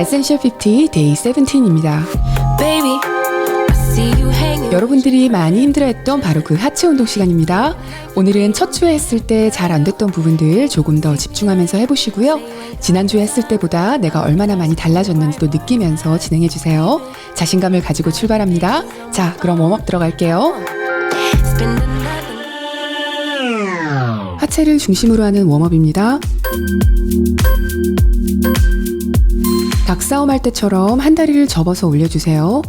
에센셜 50 데이 17입니다. 여러분들이 많이 힘들어했던 바로 그 하체 운동 시간입니다. 오늘은 첫 주에 했을 때 잘 안 됐던 부분들 조금 더 집중하면서 해보시고요. 지난주에 했을 때보다 내가 얼마나 많이 달라졌는지도 느끼면서 진행해주세요. 자신감을 가지고 출발합니다. 자, 그럼 웜업 들어갈게요. 하체를 중심으로 하는 웜업입니다. 닭싸움 할 때처럼 한 다리를 접어서 올려주세요.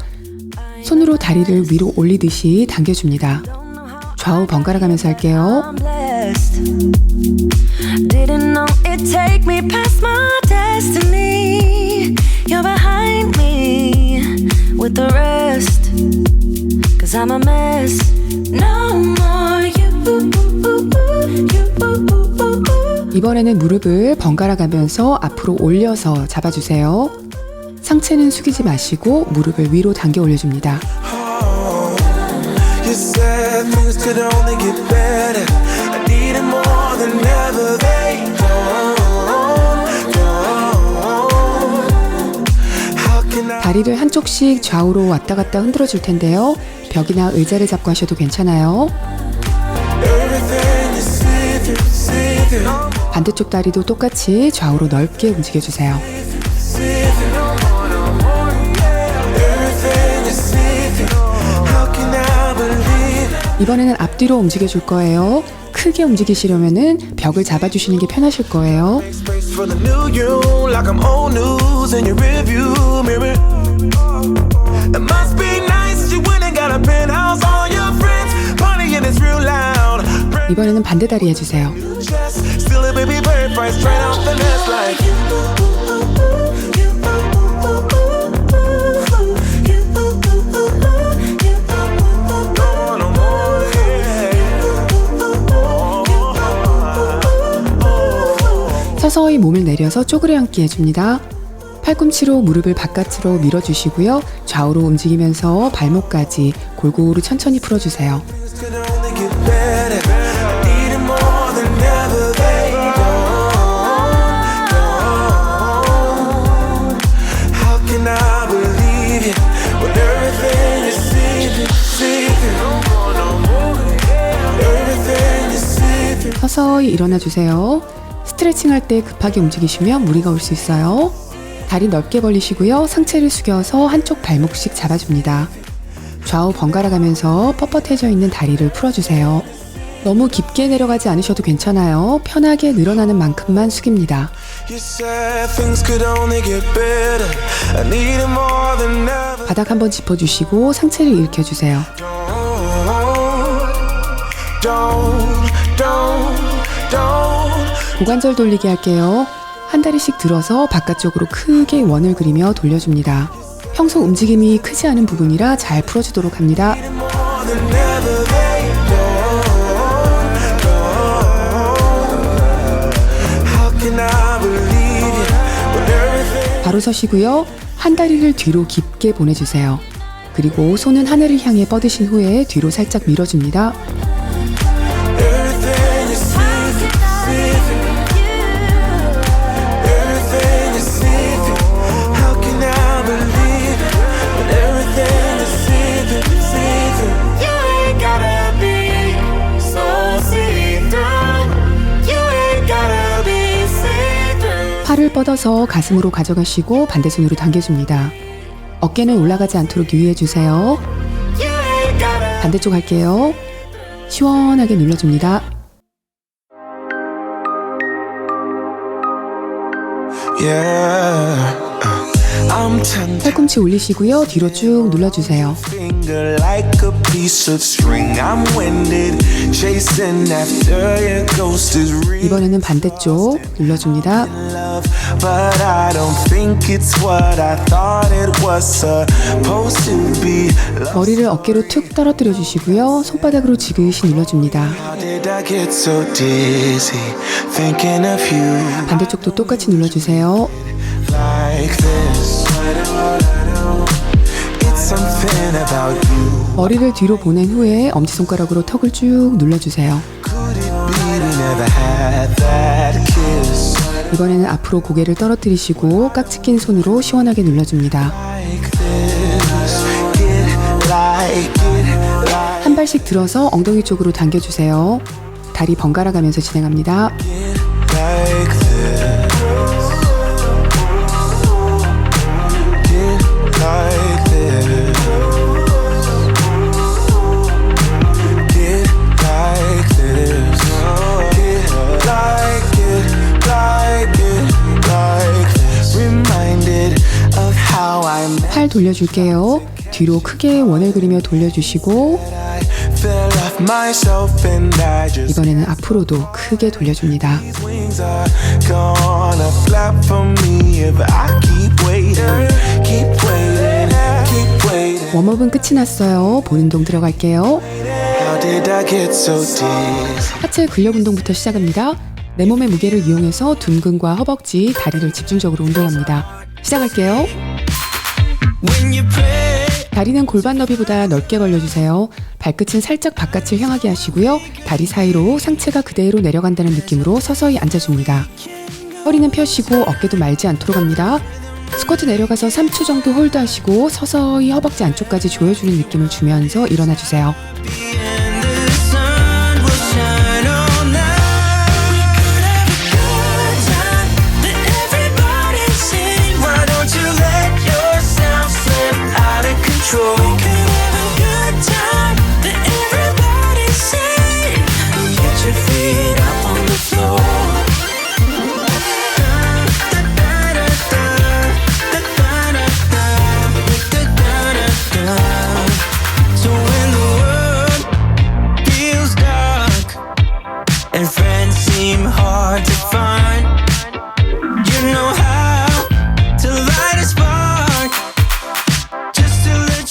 손으로 다리를 위로 올리듯이 당겨줍니다. 좌우 번갈아 가면서 할게요. 이번에는 무릎을 번갈아 가면서 앞으로 올려서 잡아주세요. 상체는 숙이지 마시고 무릎을 위로 당겨 올려줍니다. 다리를 한쪽씩 좌우로 왔다 갔다 흔들어 줄 텐데요. 벽이나 의자를 잡고 하셔도 괜찮아요. 반대쪽 다리도 똑같이 좌우로 넓게 움직여주세요. 이번에는 앞뒤로 움직여줄 거예요. 크게 움직이시려면은 벽을 잡아주시는 게 편하실 거예요. 이번에는 반대 다리 해주세요. 서서히 몸을 내려서 쪼그려 앉기 해줍니다. 팔꿈치로 무릎을 바깥으로 밀어주시고요. 좌우로 움직이면서 발목까지 골고루 천천히 풀어주세요. 서서히 일어나 주세요. 스트레칭 할 때 급하게 움직이시면 무리가 올 수 있어요. 다리 넓게 벌리시고요. 상체를 숙여서 한쪽 발목씩 잡아줍니다. 좌우 번갈아 가면서 뻣뻣해져 있는 다리를 풀어주세요. 너무 깊게 내려가지 않으셔도 괜찮아요. 편하게 늘어나는 만큼만 숙입니다. 바닥 한번 짚어주시고 상체를 일으켜주세요. 고관절 돌리기 할게요. 한 다리씩 들어서 바깥쪽으로 크게 원을 그리며 돌려줍니다. 평소 움직임이 크지 않은 부분이라 잘 풀어주도록 합니다. 바로 서시고요. 한 다리를 뒤로 깊게 보내주세요. 그리고 손은 하늘을 향해 뻗으신 후에 뒤로 살짝 밀어줍니다. 팔을 뻗어서 가슴으로 가져가시고 반대손으로 당겨줍니다. 어깨는 올라가지 않도록 유의해주세요. 반대쪽 할게요. 시원하게 눌러줍니다. 팔꿈치 올리시고요. 뒤로 쭉 눌러주세요. 이번에는 반대쪽 눌러줍니다. 머리를 어깨로 툭 떨어뜨려 주시고요. 손바닥으로 지그시 눌러줍니다. 반대쪽도 똑같이 눌러주세요. 머리를 뒤로 보낸 후에 엄지손가락으로 턱을 쭉 눌러주세요. 이번에는 앞으로 고개를 떨어뜨리시고 깍지 낀 손으로 시원하게 눌러줍니다. 한 발씩 들어서 엉덩이 쪽으로 당겨주세요. 다리 번갈아 가면서 진행합니다. 팔 돌려줄게요. 뒤로 크게 원을 그리며 돌려주시고 이번에는 앞으로도 크게 돌려줍니다. 웜업은 끝이 났어요. 본 운동 들어갈게요. 하체 근력 운동부터 시작합니다. 내 몸의 무게를 이용해서 둔근과 허벅지, 다리를 집중적으로 운동합니다. 시작할게요. 다리는 골반 너비보다 넓게 벌려주세요. 발끝은 살짝 바깥을 향하게 하시고요. 다리 사이로 상체가 그대로 내려간다는 느낌으로 서서히 앉아줍니다. 허리는 펴시고 어깨도 말지 않도록 합니다. 스쿼트 내려가서 3초 정도 홀드하시고 서서히 허벅지 안쪽까지 조여주는 느낌을 주면서 일어나주세요.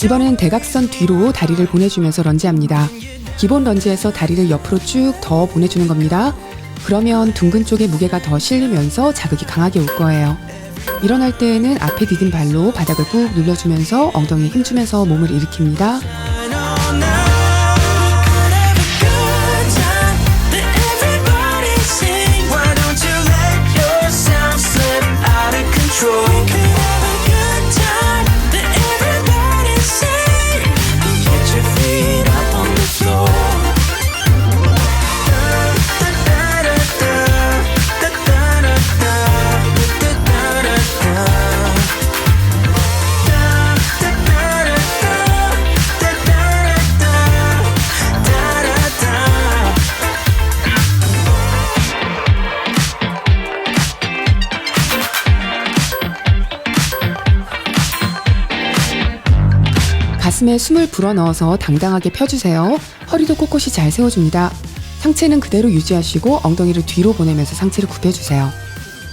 이번엔 대각선 뒤로 다리를 보내주면서 런지합니다. 기본 런지에서 다리를 옆으로 쭉 더 보내주는 겁니다. 그러면 둥근 쪽에 무게가 더 실리면서 자극이 강하게 올 거예요. 일어날 때에는 앞에 디딘 발로 바닥을 꾹 눌러주면서 엉덩이에 힘주면서 몸을 일으킵니다. 가슴에 숨을 불어넣어서 당당하게 펴주세요. 허리도 꼿꼿이 잘 세워줍니다. 상체는 그대로 유지하시고 엉덩이를 뒤로 보내면서 상체를 굽혀주세요.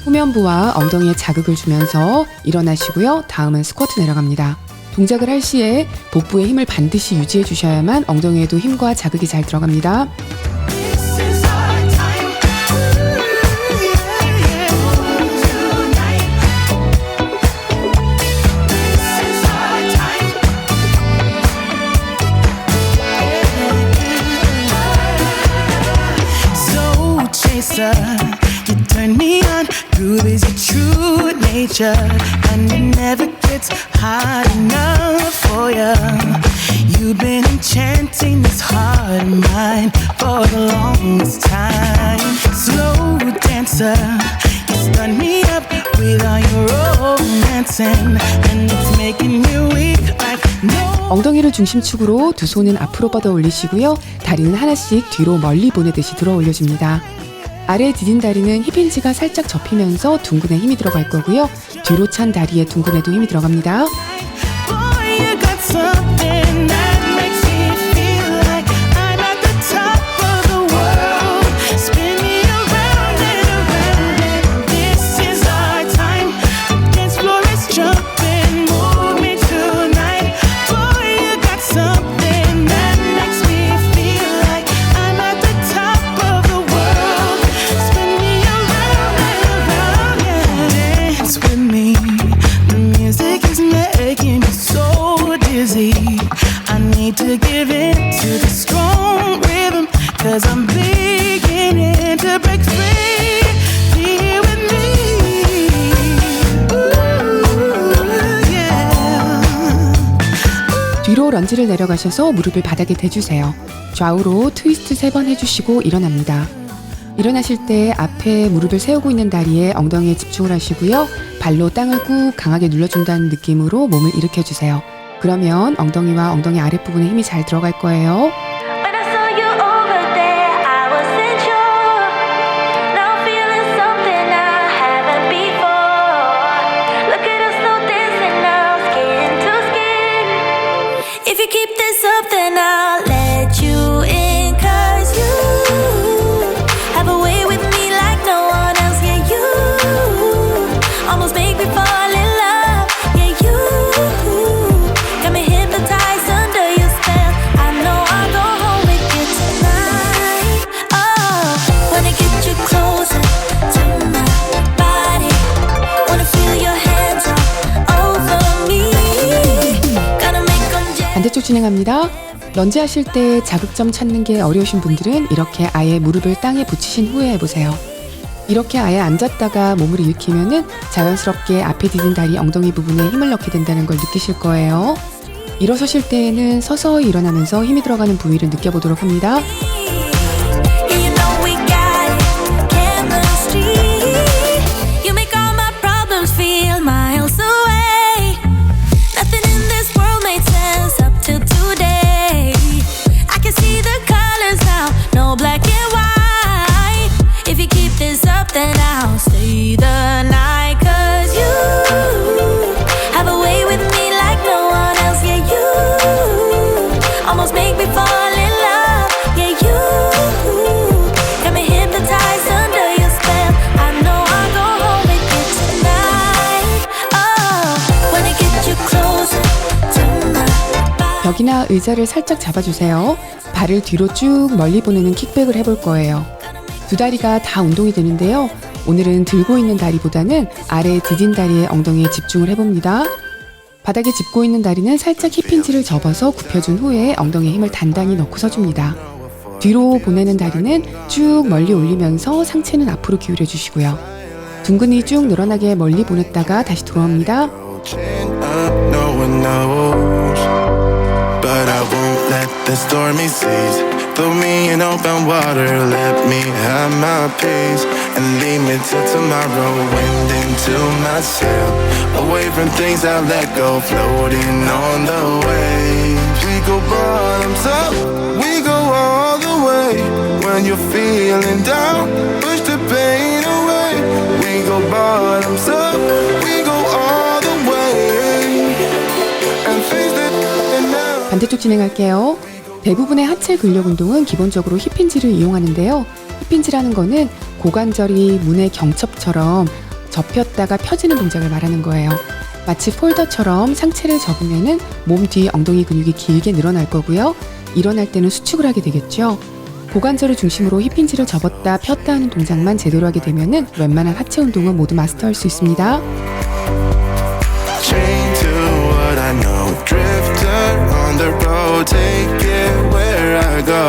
후면부와 엉덩이에 자극을 주면서 일어나시고요. 다음은 스쿼트 내려갑니다. 동작을 할 시에 복부에 힘을 반드시 유지해 주셔야만 엉덩이에도 힘과 자극이 잘 들어갑니다. You turn me on, groove is your true nature, and it never gets hard enough for you. You've been enchanting this heart of mine for the longest time. Slow dancer, you stun me up with all your romancing, and it's making me weak like no. 엉덩이를 중심축으로 두 손은 앞으로 뻗어 올리시고요. 다리는 하나씩 뒤로 멀리 보내듯이 들어 올려줍니다. 아래 디딘 다리는 힙힌지가 살짝 접히면서 둥근에 힘이 들어갈 거고요. 뒤로 찬 다리에 둥근에도 힘이 들어갑니다. 옆으로 런지를 내려가셔서 무릎을 바닥에 대주세요. 좌우로 트위스트 3번 해주시고 일어납니다. 일어나실 때 앞에 무릎을 세우고 있는 다리에 엉덩이에 집중을 하시고요. 발로 땅을 꾹 강하게 눌러준다는 느낌으로 몸을 일으켜주세요. 그러면 엉덩이와 엉덩이 아랫부분에 힘이 잘 들어갈 거예요. When I saw you over there, I wasn't sure. Now I'm feeling something I haven't before. Look at us now dancing now, skin to skin. If you keep this up, then I'll let you in. 'Cause you have a way with me like no one else. Yeah, you almost make me fall in love. Yeah, you got me hypnotized under your spell. I know I'll go home with you tonight. Oh, wanna get you closer to my body. Wanna feel your hands all over me. Gotta make them jealous. 반대쪽 진행합니다. 런지 하실 때 자극점 찾는 게 어려우신 분들은 이렇게 아예 무릎을 땅에 붙이신 후에 해보세요. 이렇게 아예 앉았다가 몸을 일으키면은 자연스럽게 앞에 디딘 다리 엉덩이 부분에 힘을 넣게 된다는 걸 느끼실 거예요. 일어서실 때에는 서서히 일어나면서 힘이 들어가는 부위를 느껴보도록 합니다. Yeah, you know we got it, chemistry. You make all my problems feel miles away. Nothing in this world made sense up till today. I can see the colors now, no black and white. If you keep this up, then I'll stay the night. 'Cause you have a way with me like no one else. Yeah, you almost make me fall in love. Yeah, you got me hypnotized under your spell. I know I'll go home with you tonight. Oh, wanna get you closer to my body. 벽이나 의자를 살짝 잡아주세요. 발을 뒤로 쭉 멀리 보내는 킥백을 해볼 거예요. 두 다리가 다 운동이 되는데요. 오늘은 들고 있는 다리보다는 아래 디딘 다리에 엉덩이에 집중을 해봅니다. 바닥에 짚고 있는 다리는 살짝 힙힌지를 접어서 굽혀준 후에 엉덩이에 힘을 단단히 넣고 서줍니다. 뒤로 보내는 다리는 쭉 멀리 올리면서 상체는 앞으로 기울여 주시고요. 둥근이 쭉 늘어나게 멀리 보냈다가 다시 돌아옵니다. Chin up, no one knows. But I won't let the stormy seas throw me in open water. Let me have my peace and leave me till tomorrow. Wind into my sail, away from things I let go, floating on the waves. We go bottoms up, we go all the way. When you're feeling down, push the pain away. We go bottoms up, we go all the way. And face that and now. 반대쪽 진행할게요. 대부분의 하체 근력 운동은 기본적으로 힙힌지를 이용하는데요. 힙힌지라는 거는 고관절이 문의 경첩처럼 접혔다가 펴지는 동작을 말하는 거예요. 마치 폴더처럼 상체를 접으면은 몸 뒤 엉덩이 근육이 길게 늘어날 거고요. 일어날 때는 수축을 하게 되겠죠. 고관절을 중심으로 힙힌지를 접었다 폈다 하는 동작만 제대로 하게 되면은 웬만한 하체 운동은 모두 마스터할 수 있습니다. Chained to what I know, drifter on the road, take it where I go.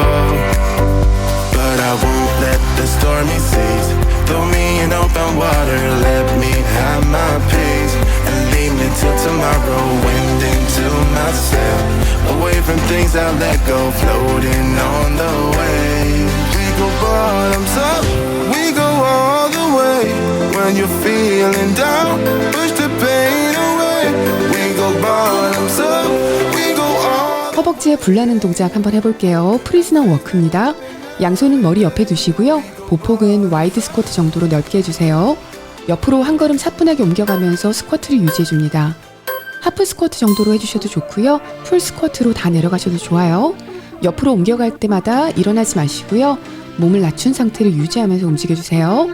But I won't let the stormy seas throw me in open water. Let me have my peace and leave me till tomorrow. Wind into my sail, away from things I let go, floating on the waves. We go bottoms up, we go all the way. When you're feeling down, push the pain away. We go bottoms up, we go all. 허벅지에 불나는 동작 한번 해볼게요. 프리즈너 워크입니다. 양손은 머리 옆에 두시고요. 보폭은 와이드 스쿼트 정도로 넓게 해주세요. 옆으로 한 걸음 차분하게 옮겨가면서 스쿼트를 유지해줍니다. 하프 스쿼트 정도로 해주셔도 좋고요. 풀 스쿼트로 다 내려가셔도 좋아요. 옆으로 옮겨갈 때마다 일어나지 마시고요. 몸을 낮춘 상태를 유지하면서 움직여주세요.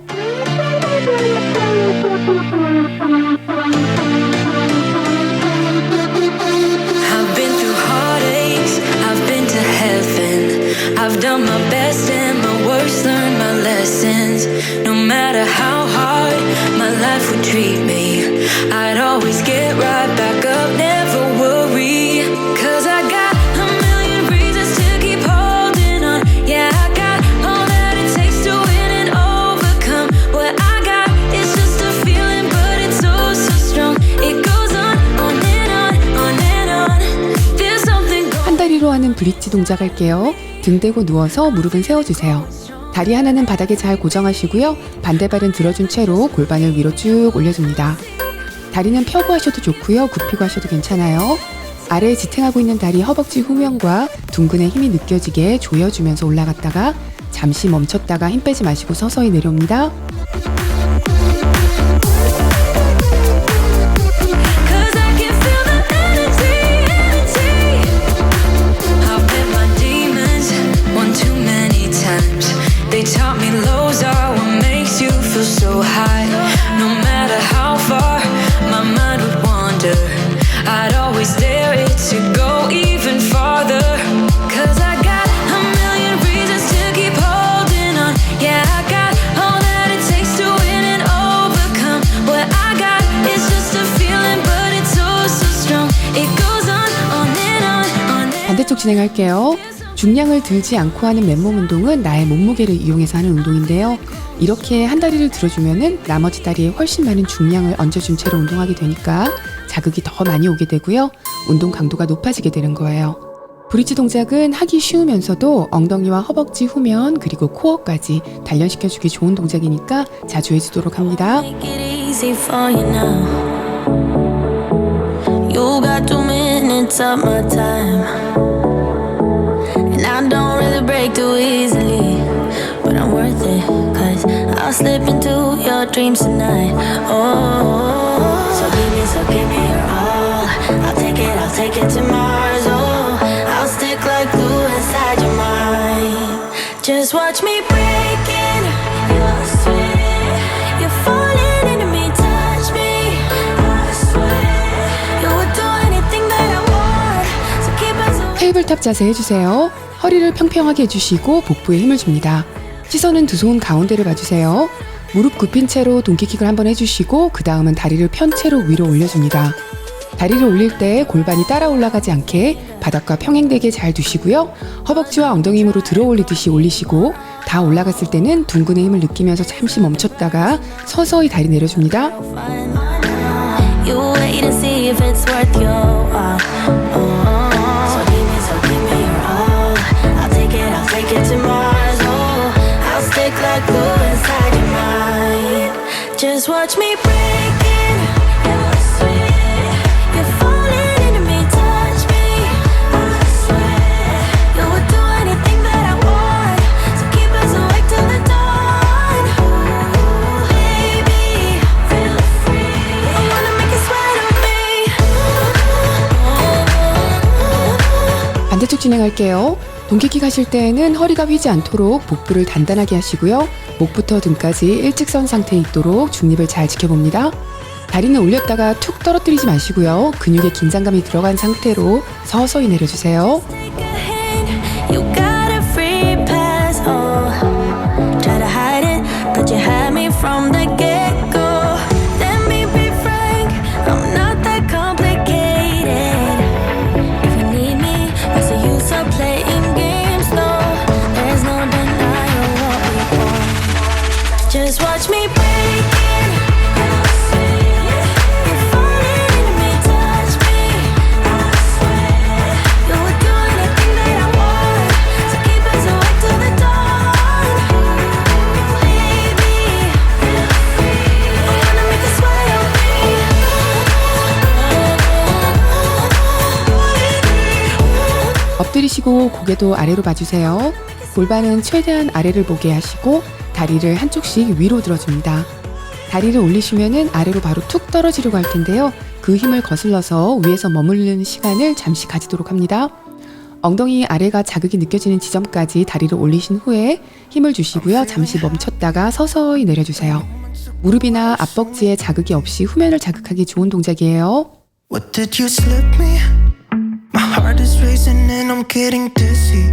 I've been through heartaches, I've been to heaven. I've done my best and my worst, learned my lessons. No matter how hard my life would treat me, I'd always get right back up, never worry. 'Cause I got a million reasons to keep holding on. Yeah, I got all that it takes to win and overcome 하는 브릿지 동작 할게요. 등 대고 누워서 무릎은 세워주세요. 다리 하나는 바닥에 잘 고정하시고요. 반대발은 들어준 채로 골반을 위로 쭉 올려줍니다. 다리는 펴고 하셔도 좋고요. 굽히고 하셔도 괜찮아요. 아래에 지탱하고 있는 다리 허벅지 후면과 둥근의 힘이 느껴지게 조여주면서 올라갔다가 잠시 멈췄다가 힘 빼지 마시고 서서히 내려옵니다. Cause I can feel the energy. I've met my demons one too many times. They taught me lows are what makes you feel so high. No matter how far my mind would wander, I'd always dare it to go even farther. Cause I got a million reasons to keep holding on. Yeah, I got all that it takes to win and overcome. What I got is just a feeling, but it's oh so strong. It goes on and on and 반대쪽 진행할게요. 중량을 들지 않고 하는 맨몸 운동은 나의 몸무게를 이용해서 하는 운동인데요. 이렇게 한 다리를 들어주면은 나머지 다리에 훨씬 많은 중량을 얹어준 채로 운동하게 되니까 자극이 더 많이 오게 되고요. 운동 강도가 높아지게 되는 거예요. 브릿지 동작은 하기 쉬우면서도 엉덩이와 허벅지 후면 그리고 코어까지 단련시켜주기 좋은 동작이니까 자주 해주도록 합니다. make it easy for you now. You got 2 minutes of my time, and I don't really break too easily, but I'm worth it, cause I'll slip into your dreams tonight. Oh, so give me your all. I'll take it to Mars. Oh, I'll stick like glue inside your mind. Just watch me breaking your sweat. You're falling into me, touch me. I swear you would do anything that I want. So keep us away. 테이블탑 자세 해주세요. 허리를 평평하게 해주시고 복부에 힘을 줍니다. 시선은 두 손 가운데를 봐주세요. 무릎 굽힌 채로 동키킥을 한번 해주시고 그 다음은 다리를 편 채로 위로 올려줍니다. 다리를 올릴 때 골반이 따라 올라가지 않게 바닥과 평행되게 잘 두시고요. 허벅지와 엉덩이 힘으로 들어 올리듯이 올리시고 다 올라갔을 때는 둥근의 힘을 느끼면서 잠시 멈췄다가 서서히 다리 내려줍니다. You wait and see if it's worth your while. So give me your all. I'll take it to Mars. Oh, I'll stick like glue inside your mind. Just watch me breaking your sweat. You're falling into me, touch me. I swear you would do anything that I want. So keep us awake till the dawn. Baby, feel free. I wanna make you sweat on me. 반대쪽 진행할게요. 동키킥 하실 때에는 허리가 휘지 않도록 복부를 단단하게 하시고요. 목부터 등까지 일직선 상태에 있도록 중립을 잘 지켜봅니다. 다리는 올렸다가 툭 떨어뜨리지 마시고요. 근육에 긴장감이 들어간 상태로 서서히 내려주세요. Take a hint, you got a free pass. Oh, try to hide it, but you had me from the get-go. Let me be frank, I'm not that complicated. If you need me, what's the use of playing games? No, there's no denying what we want. Just watch me breaking your sweat. You're falling into me, touch me. I swear you would do anything that I want. So keep us awake till the dawn. Baby, feel free. I wanna make you sweat on me. 엎드리시고 고개도 아래로 봐주세요. 골반은 최대한 아래를 보게 하시고 다리를 한쪽씩 위로 들어줍니다. 다리를 올리시면은 아래로 바로 툭 떨어지려고 할 텐데요. 그 힘을 거슬러서 위에서 머무르는 시간을 잠시 가지도록 합니다. 엉덩이 아래가 자극이 느껴지는 지점까지 다리를 올리신 후에 힘을 주시고요. 잠시 멈췄다가 서서히 내려주세요. 무릎이나 앞벅지에 자극이 없이 후면을 자극하기 좋은 동작이에요. What did you slip me? My heart is racing and I'm getting dizzy.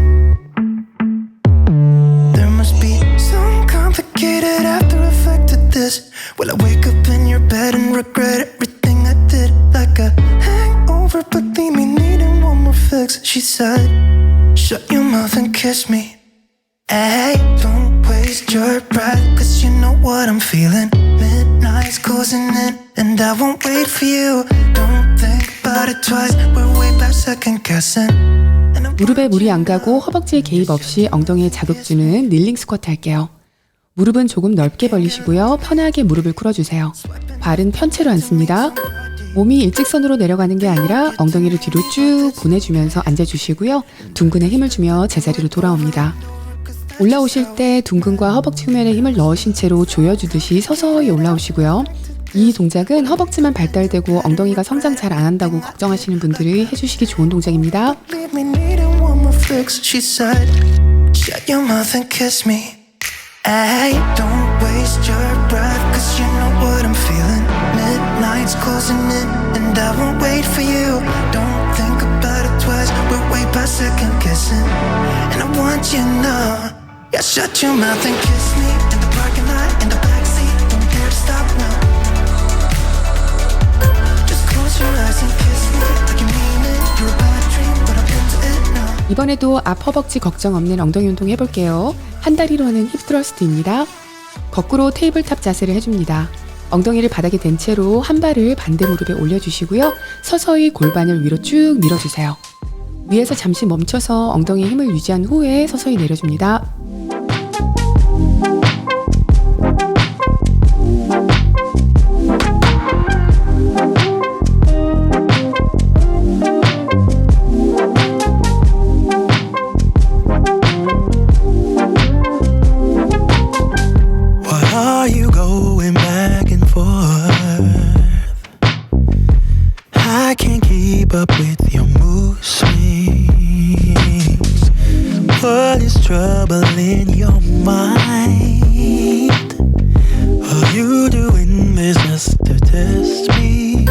There must be some complicated after effect of this. Will I wake up in your bed and regret everything I did? Like a hangover, but leave me needing one more fix. She said, shut your mouth and kiss me. Hey, don't waste your breath, cause you know what I'm feeling. Midnight's closing in, and I won't wait for you. Don't think about it twice, we're way back second guessing. And I'm 무릎에 무리 안 가고 허벅지에 개입 없이 엉덩이에 자극 주는 닐링 스쿼트 할게요. 무릎은 조금 넓게 벌리시고요. 편하게 무릎을 꿇어주세요. 발은 편채로 앉습니다. 몸이 일직선으로 내려가는 게 아니라 엉덩이를 뒤로 쭉 보내주면서 앉아주시고요. 둔근에 힘을 주며 제자리로 돌아옵니다. 올라오실 때 둔근과 허벅지 후면에 힘을 넣으신 채로 조여주듯이 서서히 올라오시고요. 이 동작은 허벅지만 발달되고 엉덩이가 성장 잘 안 한다고 걱정하시는 분들이 해주시기 좋은 동작입니다. Leave me needing one more fix, she said. Shut your mouth and kiss me. Hey, don't waste your breath, cause you know what I'm feeling. Midnight's closing in, and I won't wait for you. Don't think about it twice, we're way past second guessing. And I want you now. Yeah, shut your mouth and kiss me. In the parking lot, in the backseat, don't dare to stop now. Just close your eyes and kiss me, like you mean it. You're a bad dream, but I'm into it now. 이번에도 앞 허벅지 걱정 없는 엉덩이 운동 해볼게요. 한 다리로 하는 힙 트러스트입니다. 거꾸로 테이블탑 자세를 해줍니다. 엉덩이를 바닥에 댄 채로 한 발을 반대 무릎에 올려주시고요. 서서히 골반을 위로 쭉 밀어주세요. 위에서 잠시 멈춰서 엉덩이에 힘을 유지한 후에 서서히 내려줍니다. Why are you going back and forth? I can't keep up with your mood swings. What is troubling your mind? Are you doing this just to test me?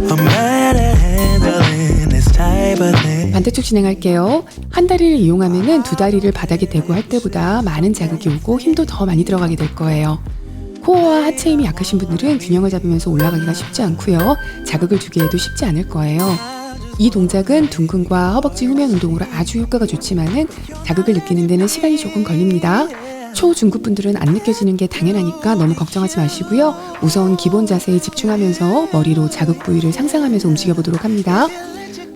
I'm bad at handling this type of thing. 반대쪽 진행할게요. 한 다리를 이용하면은 두 다리를 바닥에 대고 할 때보다 많은 자극이 오고 힘도 더 많이 들어가게 될 거예요. 코어와 하체 힘이 약하신 분들은 균형을 잡으면서 올라가기가 쉽지 않고요. 자극을 주기에도 쉽지 않을 거예요. 이 동작은 둔근과 허벅지 후면 운동으로 아주 효과가 좋지만은 자극을 느끼는 데는 시간이 조금 걸립니다. 초, 중급 분들은 안 느껴지는 게 당연하니까 너무 걱정하지 마시고요. 우선 기본 자세에 집중하면서 머리로 자극 부위를 상상하면서 움직여 보도록 합니다.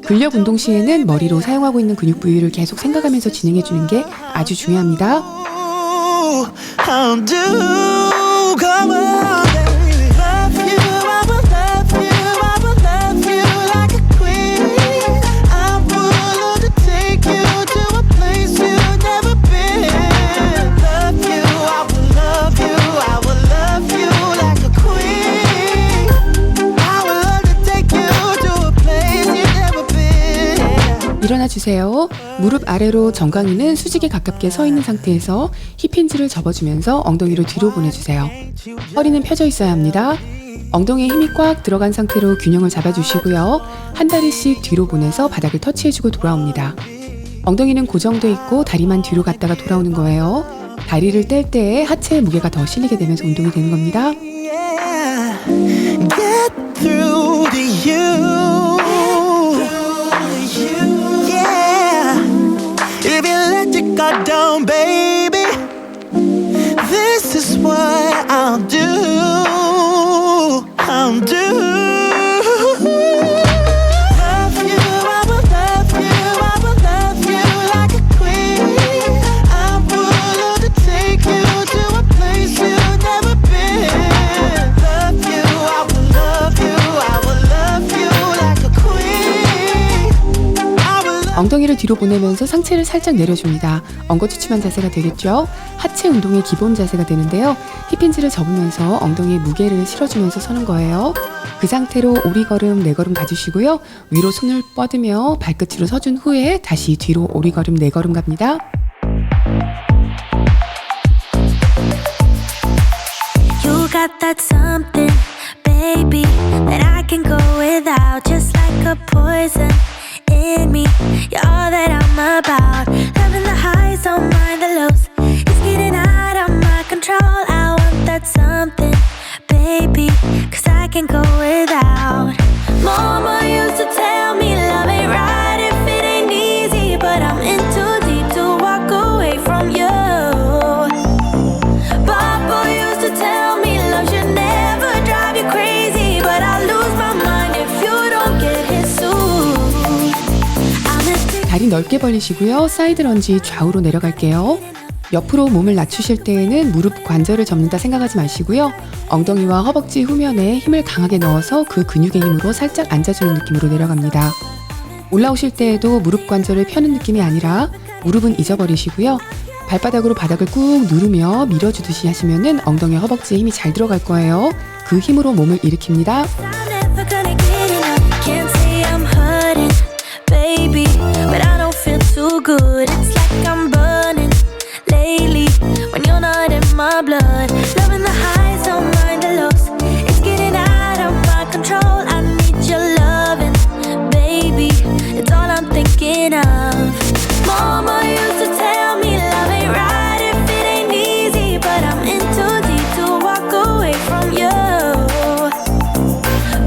근력 운동 시에는 머리로 사용하고 있는 근육 부위를 계속 생각하면서 진행해 주는 게 아주 중요합니다. I'll do, come on, baby. Love you, I will love you, I will love you like a queen. I'm willing to take you to a place you've never been. Love you, I will love you, I will love you like a queen. I will love to take you to a place you've never been. 일어나 주세요. 무릎 아래로 정강이는 수직에 가깝게 서 있는 상태에서 힙힌지를 접어주면서 엉덩이를 뒤로 보내주세요. 허리는 펴져 있어야 합니다. 엉덩이에 힘이 꽉 들어간 상태로 균형을 잡아주시고요. 한 다리씩 뒤로 보내서 바닥을 터치해주고 돌아옵니다. 엉덩이는 고정돼 있고 다리만 뒤로 갔다가 돌아오는 거예요. 다리를 뗄 때 하체의 무게가 더 실리게 되면서 운동이 되는 겁니다. Yeah, get through to you. Yeah, if you let your guard down, baby, this is what I'll do. I'll do. Love you, I will love you, I will love you like a queen. I'm willing to take you to a place you've never been. Love you, I will love you, I will love you like a queen. I will love 엉덩이를 뒤로 보내면서 상체를 살짝 내려줍니다. 엉거주춤한 자세가 되겠죠? 하체 운동의 기본 자세가 되는데요. 힙힌지를 접으면서 엉덩이에 무게를 실어주면서 서는 거예요. 그 상태로 오리걸음, 네걸음 가주시고요. 위로 손을 뻗으며 발끝으로 서준 후에 다시 뒤로 오리걸음, 네걸음 갑니다. You got that something, baby, that I can go without, just like a poison in me. You're all that I'm about. Loving the highs, don't mind the lows. It's getting out of my control. I want that something, baby, 'cause I can go without. Mama used to tell me love ain't right if it ain't easy, but I'm in too deep to walk away from you. Papa used to tell me love should never drive you crazy, but I lose my mind if you don't get his suit. I'm in 다리 넓게 벌리시고요. 사이드 런지 좌우로 내려갈게요. 옆으로 몸을 낮추실 때에는 무릎 관절을 접는다 생각하지 마시고요. 엉덩이와 허벅지 후면에 힘을 강하게 넣어서 그 근육의 힘으로 살짝 앉아주는 느낌으로 내려갑니다. 올라오실 때에도 무릎 관절을 펴는 느낌이 아니라 무릎은 잊어버리시고요. 발바닥으로 바닥을 꾹 누르며 밀어주듯이 하시면은 엉덩이 허벅지에 힘이 잘 들어갈 거예요. 그 힘으로 몸을 일으킵니다. I'm never gonna get enough. Can't say I'm hurting, baby, but I don't feel too good. It's like I'm burning lately when you're not in my blood. Loving the highs, don't mind the lows. It's getting out of my control. I need your loving, baby. It's all I'm thinking of. Mama used to tell me love ain't right if it ain't easy, but I'm in too deep to walk away from you.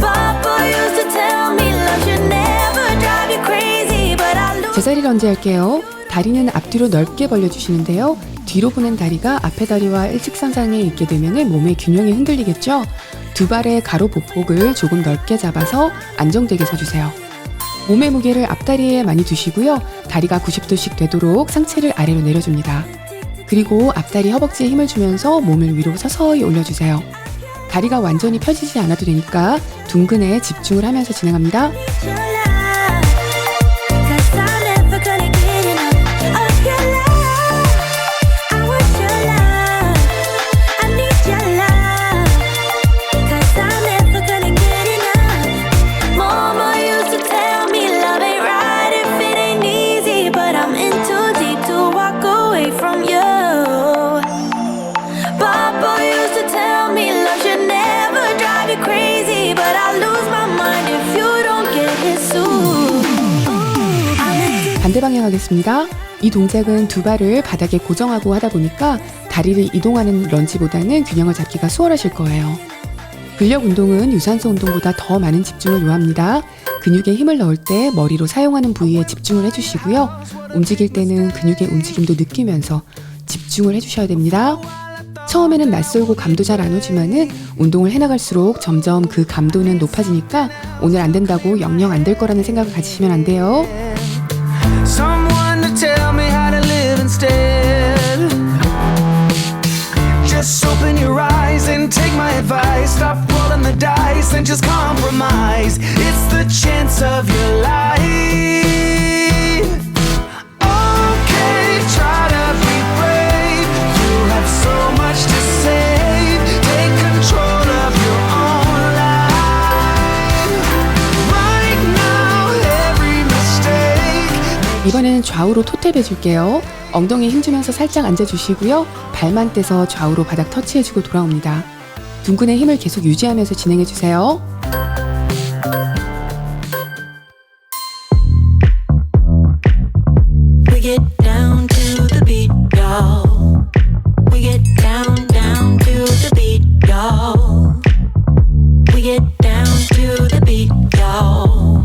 Papa used to tell me love should never drive you crazy, but I lose. 제자리 런지 할게요. 다리는 앞뒤로 넓게 벌려주시는데요. 뒤로 보낸 다리가 앞에 다리와 일직선상에 있게 되면 몸의 균형이 흔들리겠죠. 두 발의 가로 보폭을 조금 넓게 잡아서 안정되게 서주세요. 몸의 무게를 앞다리에 많이 두시고요. 다리가 90도씩 되도록 상체를 아래로 내려줍니다. 그리고 앞다리 허벅지에 힘을 주면서 몸을 위로 서서히 올려주세요. 다리가 완전히 펴지지 않아도 되니까 둥근에 집중을 하면서 진행합니다. Your love, 'cause I'm never gonna get enough of your love. I want your love, I need your love, 'cause I'm never gonna get enough. Mama used to tell me love ain't right if it ain't easy, but I'm in too deep to walk away from you. Papa used to tell me love should never drive you crazy, but I lose my mind if you don't get it soon. 반대 방향 하겠습니다. 이 동작은 두 발을 바닥에 고정하고 하다 보니까 다리를 이동하는 런지보다는 균형을 잡기가 수월하실 거예요. 근력 운동은 유산소 운동보다 더 많은 집중을 요합니다. 근육에 힘을 넣을 때 머리로 사용하는 부위에 집중을 해주시고요. 움직일 때는 근육의 움직임도 느끼면서 집중을 해주셔야 됩니다. 처음에는 낯설고 감도 잘 안 오지만은 운동을 해나갈수록 점점 그 감도는 높아지니까 오늘 안 된다고 영영 안 될 거라는 생각을 가지시면 안 돼요. Someone to tell me how to live instead. Just open your eyes and take my advice. Stop rolling the dice and just compromise. It's the chance of your life. Okay, try to be brave. You have so much to save. Take control of your own life. Right now, every mistake. 이번에는 좌우로 토탭 해줄게요. 엉덩이에 힘주면서 살짝 앉아주시고요. 발만 떼서 좌우로 바닥 터치해주고 돌아옵니다. 둥근의 힘을 계속 유지하면서 진행해주세요. We get down to the beat, y'all. We get down, down to the beat, y'all. We get down to the beat, y'all.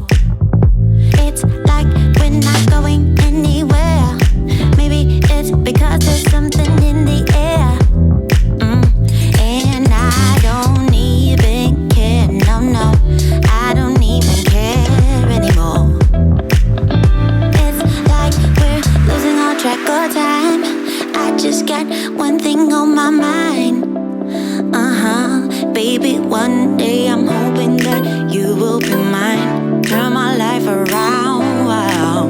It's like we're not going anywhere. Maybe it's because there's something in the air. And I don't even care, no, no. I don't even care anymore. It's like we're losing all track of time. I just got one thing on my mind. Baby, one day I'm hoping that you will be mine. Turn my life around. Wow.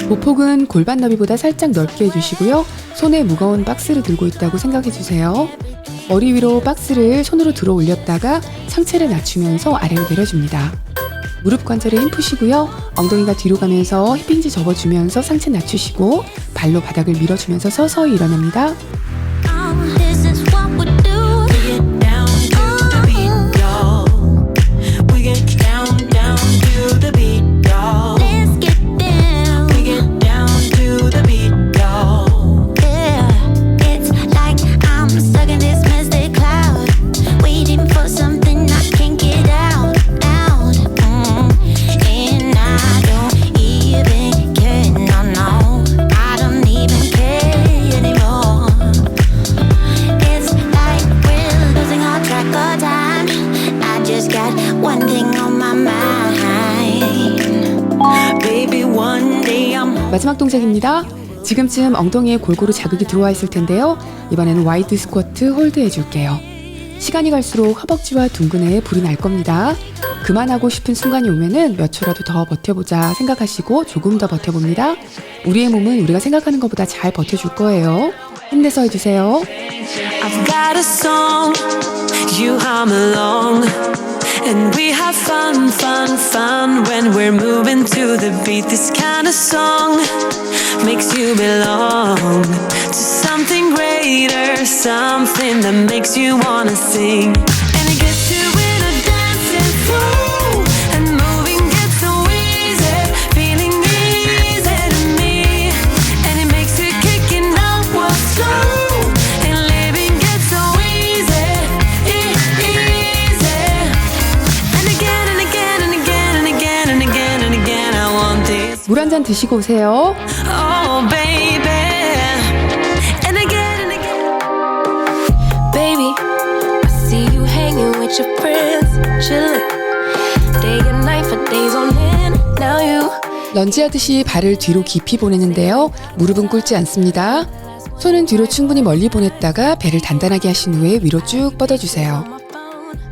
보폭은 골반 너비보다 살짝 넓게 해주시고요. 손에 무거운 박스를 들고 있다고 생각해주세요. 머리 위로 박스를 손으로 들어 올렸다가 상체를 낮추면서 아래로 내려줍니다. 무릎 관절에 힘 푸시고요. 엉덩이가 뒤로 가면서 힙hin지 접어주면서 상체 낮추시고 발로 바닥을 밀어주면서 서서히 일어납니다. This is what we do. We get down to the beat, y'all. We get down, down to the beat, y'all. Let's get down. We get down to the beat, y'all. Yeah, it's like I'm stuck in this mystic cloud, waiting for something I can't get out. And I don't even care, no, no. I don't even care anymore. It's like we're losing all track of time. I just got one thing on my mind. Baby, one day I'm 마지막 동작입니다. 지금쯤 엉덩이에 골고루 자극이 들어와 있을 텐데요. 이번에는 와이드 스쿼트 홀드 해줄게요. 시간이 갈수록 허벅지와 둥근에 불이 날 겁니다. 그만하고 싶은 순간이 오면은 몇 초라도 더 버텨보자 생각하시고 조금 더 버텨봅니다. 우리의 몸은 우리가 생각하는 것보다 잘 버텨줄 거예요. 힘내서 해주세요. I've got a song, you hum along, and we have fun, fun, fun when we're moving to the beat. This kind of song makes you belong to something greater, something that makes you wanna sing. And it gets you in a dancing flow, and moving gets so easy, feeling easy to me. And it makes it kicking up what's slow, and living gets so easy, easy. And again and again and again and again and again and again, I want this. 물 한 잔 드시고 오세요. Oh, baby. And again and again. Baby, I see you hanging with your friends, chilling. Day and night for days on end. Now you. 런지하듯이 발을 뒤로 깊이 보내는데요. 무릎은 꿇지 않습니다. 손은 뒤로 충분히 멀리 보냈다가 배를 단단하게 하신 후에 위로 쭉 뻗어주세요.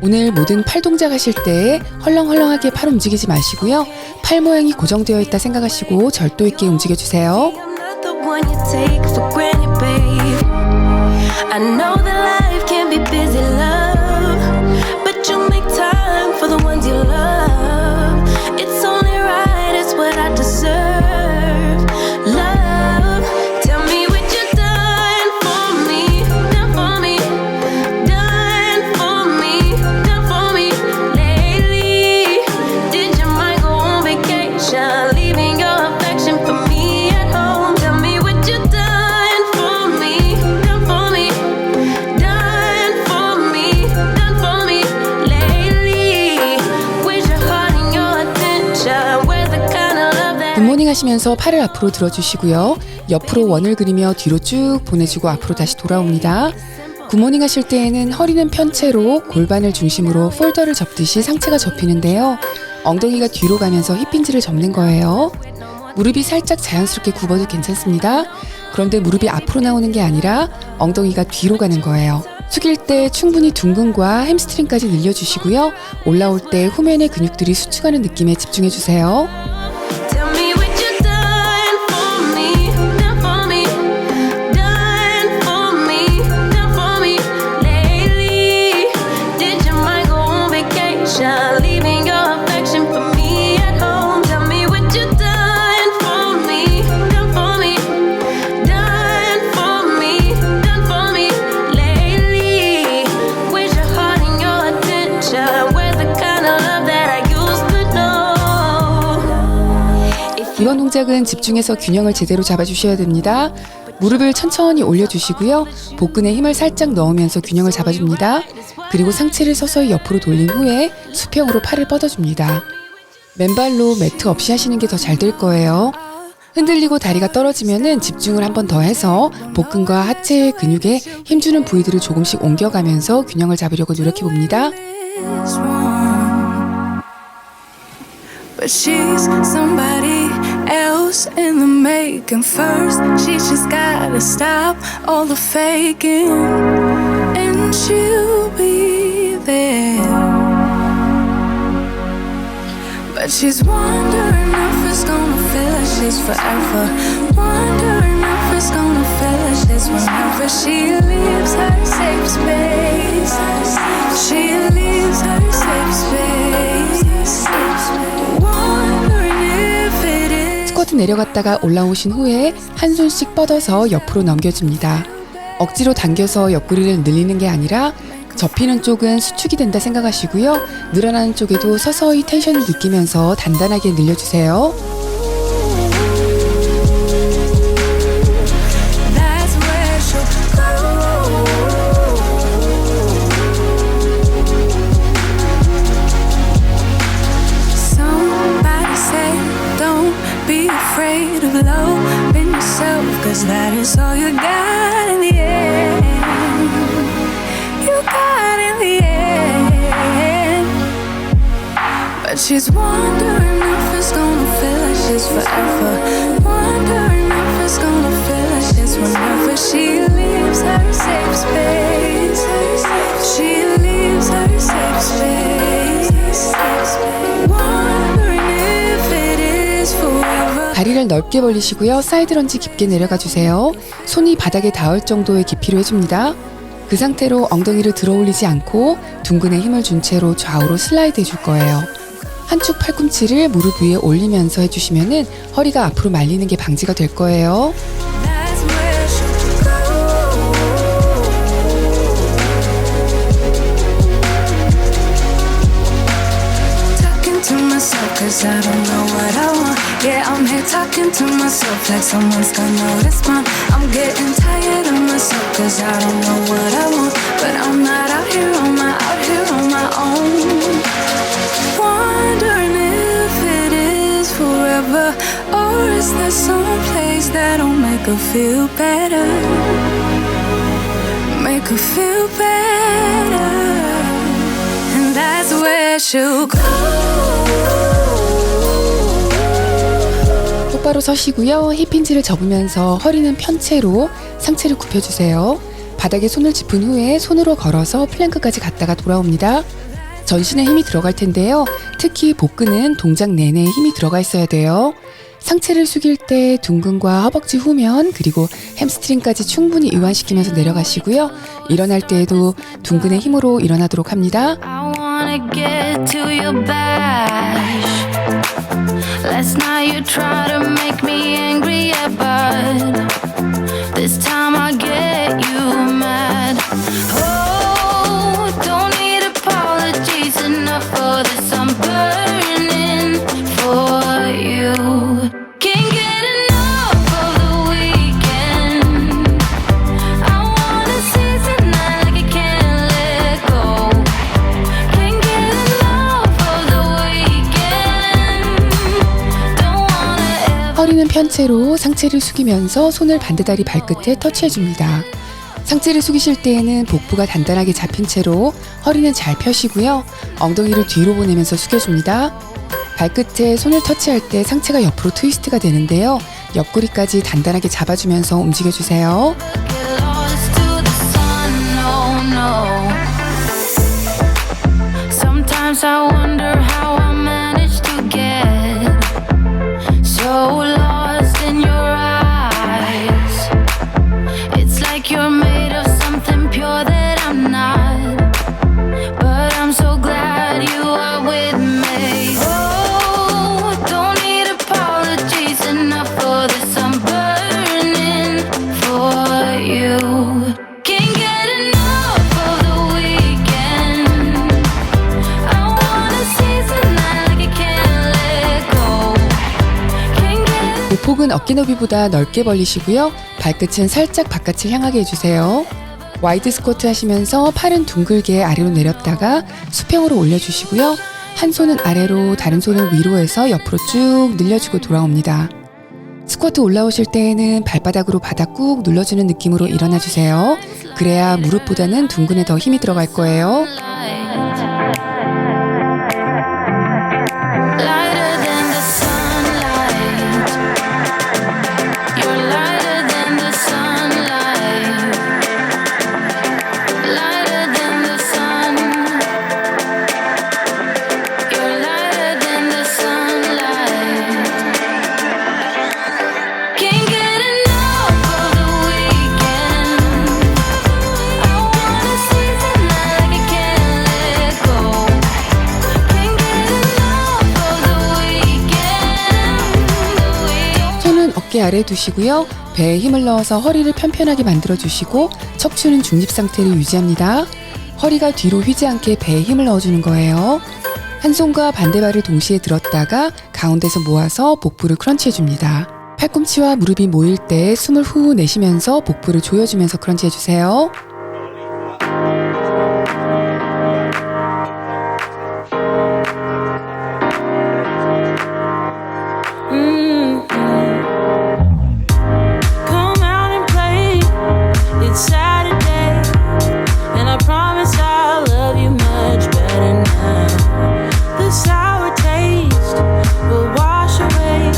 오늘 모든 팔 동작 하실 때 헐렁헐렁하게 팔 움직이지 마시고요. 팔 모양이 고정되어 있다 생각하시고 절도 있게 움직여주세요. I'm not the one you take for granted, babe. I know that life can be busy, love, but you make time for the ones you love. It's only right, it's what I deserve. Love, tell me what you've done for me, done for me, done for me, done for me lately. Did your mind go on vacation, leaving your affection for me at home? Tell me what you've done for me, done for me, done for me, done for me lately. Where's your heart and your attention? Where's the kind of love that 굿모닝 하시면서 팔을 앞으로 들어주시고요. 옆으로 원을 그리며 뒤로 쭉 보내주고 앞으로 다시 돌아옵니다. 굿모닝 하실 때에는 허리는 편 채로 골반을 중심으로 폴더를 접듯이 상체가 접히는데요. 엉덩이가 뒤로 가면서 힙힌지를 접는 거예요. 무릎이 살짝 자연스럽게 굽어도 괜찮습니다. 그런데 무릎이 앞으로 나오는 게 아니라 엉덩이가 뒤로 가는 거예요. 숙일 때 충분히 둥근과 햄스트링까지 늘려주시고요. 올라올 때 후면의 근육들이 수축하는 느낌에 집중해주세요. Tell me what you've done for me, done for me, done for me, done for me lately. Did your mind go on vacation, leaving your affection for me at home? Tell me what you've done for me, done for me, done for me, done for me lately. Where's your heart and your attention? Where's the kind of love that I used to know? 이번 동작은 집중해서 균형을 제대로 잡아주셔야 됩니다. 무릎을 천천히 올려주시고요. 복근에 힘을 살짝 넣으면서 균형을 잡아줍니다. 그리고 상체를 서서히 옆으로 돌린 후에 수평으로 팔을 뻗어줍니다. 맨발로 매트 없이 하시는 게 더 잘 될 거예요. 흔들리고 다리가 떨어지면은 집중을 한 번 더 해서 복근과 하체의 근육에 힘주는 부위들을 조금씩 옮겨가면서 균형을 잡으려고 노력해 봅니다. is wrong, but she's somebody else in the making. First, she's just gotta stop all the faking, and she'll be there. But she's wondering if it's gonna feel like she's forever. Wondering if it's gonna feel like she's whenever she leaves her safe space. She leaves her safe space. Wondering if it is. 스쿼트 내려갔다가 올라오신 후에 한 손씩 뻗어서 옆으로 넘겨줍니다. 억지로 당겨서 옆구리를 늘리는 게 아니라 접히는 쪽은 수축이 된다 생각하시고요. 늘어나는 쪽에도 서서히 텐션을 느끼면서 단단하게 늘려주세요. That's where she'll go. Somebody say, don't be afraid of loving yourself, 'cause that is all you got in the end. You got in the end. But she's wondering if it's gonna feel like she's forever. Wondering if it's gonna feel like this whenever she leaves her safe space. She leaves her safe space. Wondering if it is forever. 다리를 넓게 벌리시고요. 사이드 런지 깊게 내려가 주세요. 손이 바닥에 닿을 정도의 깊이로 해줍니다. 그 상태로 엉덩이를 들어 올리지 않고 둥근에 힘을 준 채로 좌우로 슬라이드 해줄 거예요. 한축 팔꿈치를 무릎 위에 올리면서 해주시면은 허리가 앞으로 말리는 게 방지가 될 거예요. That's where she'll go. Talking to myself cause I don't know what I want. Yeah, I'm here talking to myself like someone's gonna notice mine. I'm getting tired of myself cause I don't know what I want. But I'm not out here on my own. Wondering if it is forever, or is there some place that'll make her feel better? Make her feel better, and that's where she'll go. 똑바로 서시고요. 힙힌지를 접으면서 허리는 편 채로 상체를 굽혀주세요. 바닥에 손을 짚은 후에 손으로 걸어서 플랭크까지 갔다가 돌아옵니다. 전신에 힘이 들어갈 텐데요. 특히 복근은 동작 내내 힘이 들어가 있어야 돼요. 상체를 숙일 때 둥근과 허벅지 후면 그리고 햄스트링까지 충분히 이완시키면서 내려가시고요. 일어날 때에도 둥근의 힘으로 일어나도록 합니다. I wanna get to your bash. Last night you tried to make me angry, yeah, but this time I get you mad. Oh, don't need apologies enough for this. I'm burning for you. Can't get enough of the weekend. I wanna seize the night like I can't let go. Can't get enough of the weekend. Don't wanna ever. 허리는 편 채로 상체를 숙이면서 손을 반대다리 발끝에 터치해줍니다. 상체를 숙이실 때에는 복부가 단단하게 잡힌 채로 허리는 잘 펴시고요. 엉덩이를 뒤로 보내면서 숙여줍니다. 발끝에 손을 터치할 때 상체가 옆으로 트위스트가 되는데요. 옆구리까지 단단하게 잡아주면서 움직여주세요. Get lost to the sun, no, no. Sometimes I wonder how I managed to get so lost in your eyes. It's like you're made of something pure that I'm not, but I'm so glad you are with me. Oh, don't need apologies enough for this. I'm burning for you. Can't get enough of the weekend. I wanna seize the night like I can't let go. Can't get 보폭은 어깨 너비보다 넓게 벌리시고요. 발끝은 살짝 바깥을 향하게 해주세요. 와이드 스쿼트 하시면서 팔은 둥글게 아래로 내렸다가 수평으로 올려주시고요. 한 손은 아래로 다른 손은 위로 해서 옆으로 쭉 늘려주고 돌아옵니다. 스쿼트 올라오실 때에는 발바닥으로 바닥 꾹 눌러주는 느낌으로 일어나주세요. 그래야 무릎보다는 둥근에 더 힘이 들어갈 거예요. lighter than the sunlight. You're lighter than the sunlight. Lighter than the sun. You're lighter than the sunlight. Can't get enough of the weekend. I wanna seize the night like I can't let go. Can't get enough of the weekend. 손은 어깨 아래에 두시고요. 배에 힘을 넣어서 허리를 편편하게 만들어주시고 척추는 중립 상태를 유지합니다. 허리가 뒤로 휘지 않게 배에 힘을 넣어주는 거예요. 한 손과 반대발을 동시에 들었다가 가운데서 모아서 복부를 크런치해줍니다. 팔꿈치와 무릎이 모일 때 숨을 후 내쉬면서 복부를 조여주면서 크런치해주세요. Come out and play. It's Saturday, and I promise I'll love you much better now. The sour taste will wash away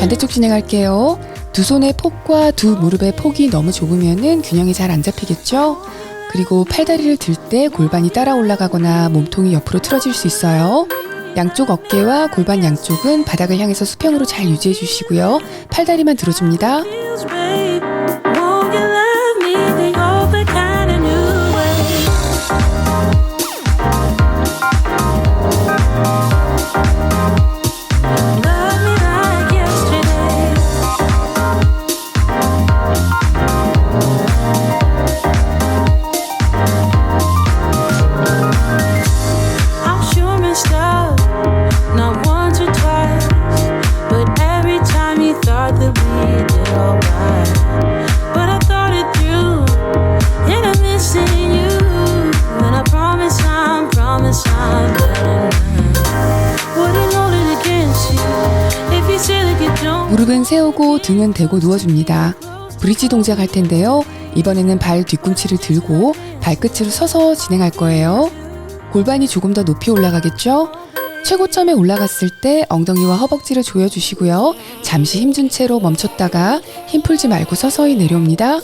반대쪽 진행할게요. 두 손의 폭과 두 무릎의 폭이 너무 좁으면 균형이 잘 안 잡히겠죠? 그리고 팔다리를 들 때 골반이 따라 올라가거나 몸통이 옆으로 틀어질 수 있어요. 양쪽 어깨와 골반 양쪽은 바닥을 향해서 수평으로 잘 유지해 주시고요. 팔다리만 들어줍니다. Feels, babe. Won't you love me the old kind of new way? Love me like yesterday. I'm sure messed up, not once or twice, but every time you thought that we did alright. But I thought it through, and I'm missing you. And I promise I'm better now. Wouldn't hold it against you if you say that you don't. 무릎은 세우고 등은 대고 누워줍니다. 브릿지 동작 할 텐데요. 이번에는 발 뒤꿈치를 들고 발끝으로 서서 진행할 거예요. 골반이 조금 더 높이 올라가겠죠? 최고점에 올라갔을 때 엉덩이와 허벅지를 조여주시고요. 잠시 힘준 채로 멈췄다가 힘 풀지 말고 서서히 내려옵니다.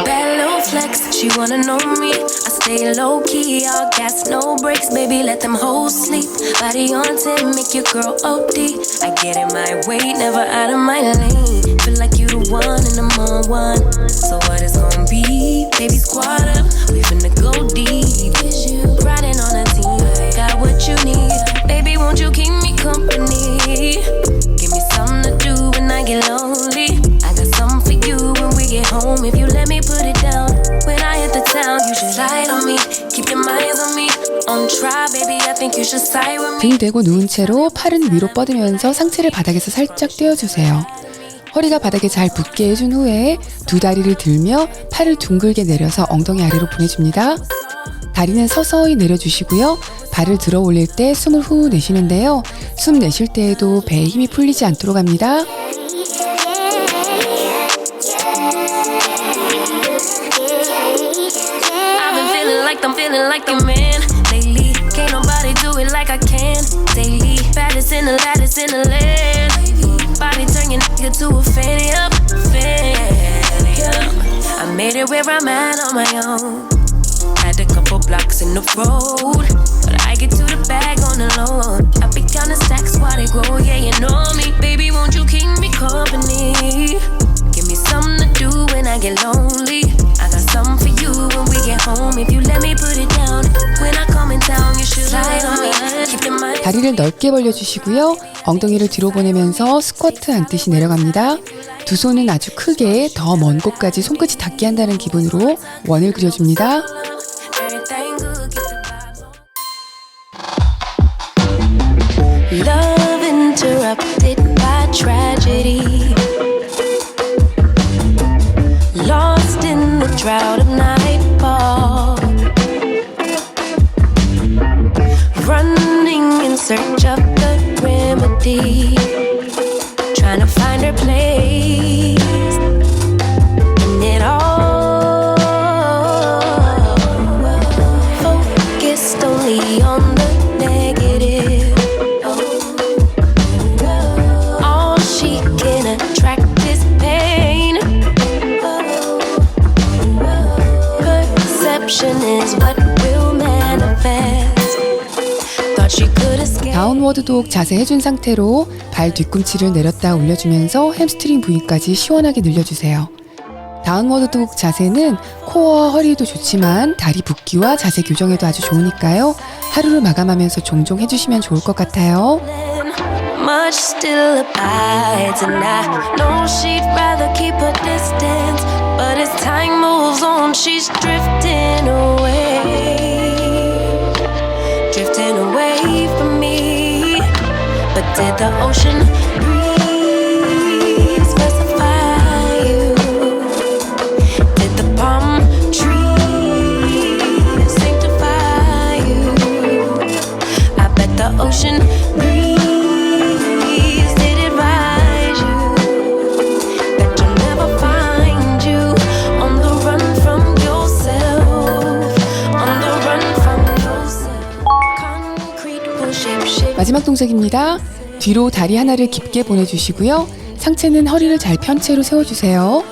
Bad little flex, she wanna know me. I stay low key, all gas, no brakes, baby, let them hoes sleep. Body on 10, make your girl OD. I get in my way, never out of my lane. Feel like you the one and I'm on one. So what it's gonna be? Baby, squad up, we finna go deep. Is you riding on a team? Got what you need, baby, won't you keep me company? Give me something to do when I get lonely. I got something for you when we get home. If you let me put it down, when I hit the town, you should slide on me. Keep your eyes on me. On try, baby, I think you should side with me. 등 대고 누운 채로 팔은 위로 뻗으면서 상체를 바닥에서 살짝 떼어주세요. 허리가 바닥에 잘 붙게 해준 후에 두 다리를 들며 팔을 둥글게 내려서 엉덩이 아래로 보내줍니다. 다리는 서서히 내려주시고요. 발을 들어 올릴 때 숨을 후 내쉬는데요. 숨 내쉴 때에도 배에 힘이 풀리지 않도록 합니다. I'm feeling like a man lately. Can't nobody do it like I can daily. Baddest in the land. Body turn your nigga to a fanny up. I made it where I'm at on my own. Had a couple blocks in the road, but I get to the bag on the low. I be counting stacks while they grow. Yeah, you know me, baby. Won't you keep me company? Give me something to do when I get lonely. I got something for you when we get home. If you let me put it down, when I come in town, you should slide on me. Keep your mind. 다리를 넓게 벌려주시고요. 엉덩이를 뒤로 보내면서 스쿼트 앉듯이 내려갑니다. 두 손은 아주 크게 더 먼 곳까지 손끝이 닿게 한다는 기분으로 원을 그려줍니다. Everything good, keep the vibes on. Love interrupted by tragedy. Lost in the drought of nightfall. Running in search of the remedy. Trying to find her place in it all. Focused only on the negative. All she can attract is pain. Perception is what will manifest. Thought she could escape. 다운워드 독 자세 해준 상태로 발 뒤꿈치를 내렸다 올려주면서 햄스트링 부위까지 시원하게 늘려주세요. 다운워드 독 자세는 코어와 허리에도 좋지만 다리 붓기와 자세 교정에도 아주 좋으니까요. 하루를 마감하면서 종종 해주시면 좋을 것 같아요. Much still abides, and I know she'd rather keep her distance. But as time moves on, she's drifting away from me. But did the ocean breeze specify you? Did the palm trees sanctify you? I bet the ocean breeze did advise you that you'll never find you on the run from yourself, on the run from yourself. Concrete will shape 마지막 동작입니다. 뒤로 다리 하나를 깊게 보내주시고요. 상체는 허리를 잘 편 채로 세워주세요.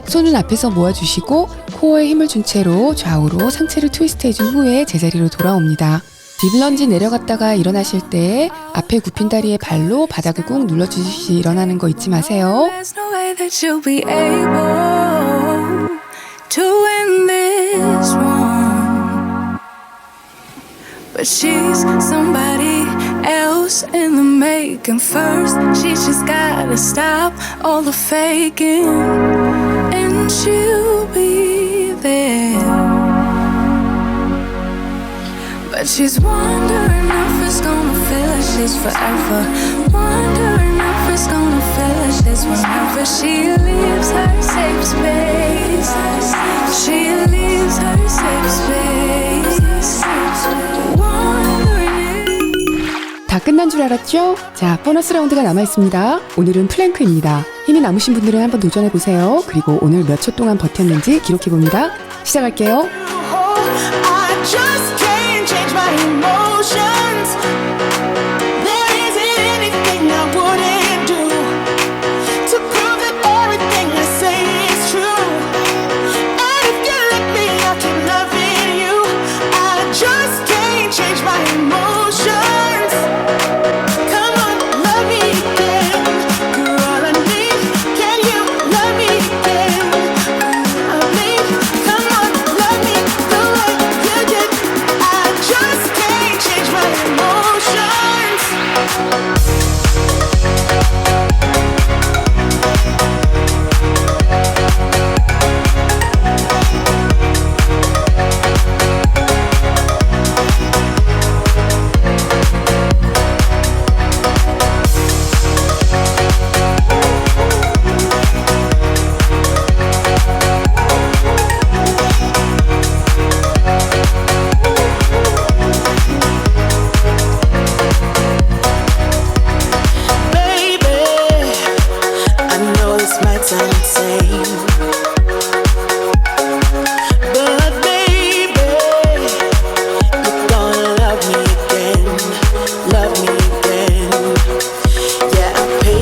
손은 앞에서 모아주시고 코어에 힘을 준 채로 좌우로 상체를 트위스트 해준 후에 제자리로 돌아옵니다. 딥런지 내려갔다가 일어나실 때 앞에 굽힌 다리에 발로 바닥을 꾹 눌러주시듯이 일어나는 거 잊지 마세요. There's no way that you'll be able to win this one. But she's somebody else in the making. First, she's just gotta stop all the faking, and she'll be there. But she's wondering if it's gonna feel like she's forever. Wondering if it's gonna feel like she's whenever she leaves her safe space. She leaves her safe space. Wondering if 다 끝난 줄 알았죠? 자, 보너스 라운드가 남아있습니다. 오늘은 플랭크입니다. 힘이 남으신 분들은 한번 도전해보세요. 그리고 오늘 몇 초 동안 버텼는지 기록해봅니다. 시작할게요. I just can't change my emotions. There isn't anything I wouldn't do to prove that everything I say is true. And if you let me, I'll keep loving you. I just can't change my emotions. Come on, love me again. You're all I need. Can you love me again? I need. Come on, love me the way you did. I just can't change my emotions. Baby, I know this might sound insane, but baby, you're gonna love me again, love me again. Yeah, I pay.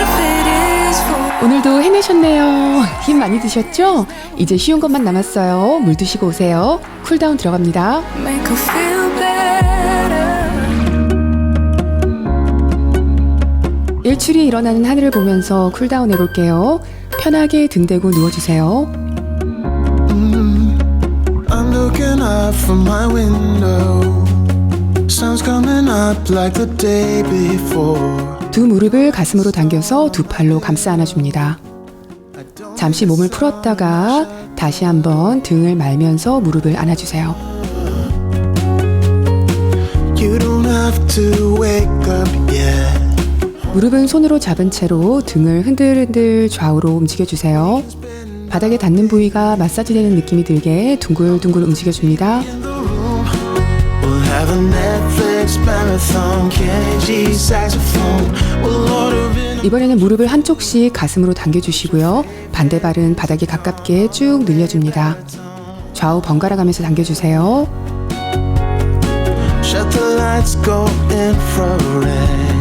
if it is for 오늘도 해내셨네요. 힘 많이 드셨죠? 이제 쉬운 것만 남았어요. 물 드시고 오세요. 쿨다운 들어갑니다. make her feel better. 일출이 일어나는 하늘을 보면서 쿨다운 해볼게요. 편하게 등 대고 누워주세요. I'm looking up from my window. Sun's coming up like the day before. 두 무릎을 가슴으로 당겨서 두 팔로 감싸 안아줍니다. 잠시 몸을 풀었다가 다시 한번 등을 말면서 무릎을 안아주세요. You don't have to wake up yet. 무릎은 손으로 잡은 채로 등을 흔들흔들 좌우로 움직여주세요. 바닥에 닿는 부위가 마사지되는 느낌이 들게 둥글둥글 움직여줍니다. We'll have a Netflix marathon. KG saxophone. We'll order in. 이번에는 무릎을 한쪽씩 가슴으로 당겨주시고요. 반대 발은 바닥에 가깝게 쭉 늘려줍니다. 좌우 번갈아 가면서 당겨주세요. Shut the lights, go infrared.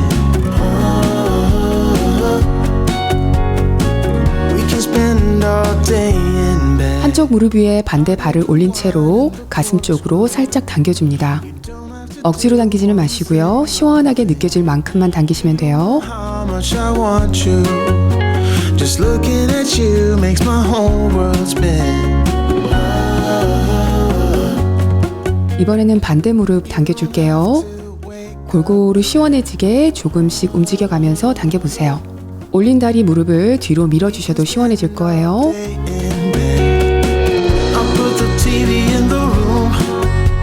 We can spend all day in bed. 한쪽 무릎 위에 반대 발을 올린 채로 가슴 쪽으로 살짝 당겨줍니다. 억지로 당기지는 마시고요. 시원하게 느껴질 만큼만 당기시면 돼요. How much I want you. Just looking at you makes my whole world spin. 이번에는 반대 무릎 당겨줄게요. 골고루 시원해지게 조금씩 움직여가면서 당겨보세요. 올린 다리 무릎을 뒤로 밀어주셔도 시원해질 거예요. In bed. I'll put the TV in the room.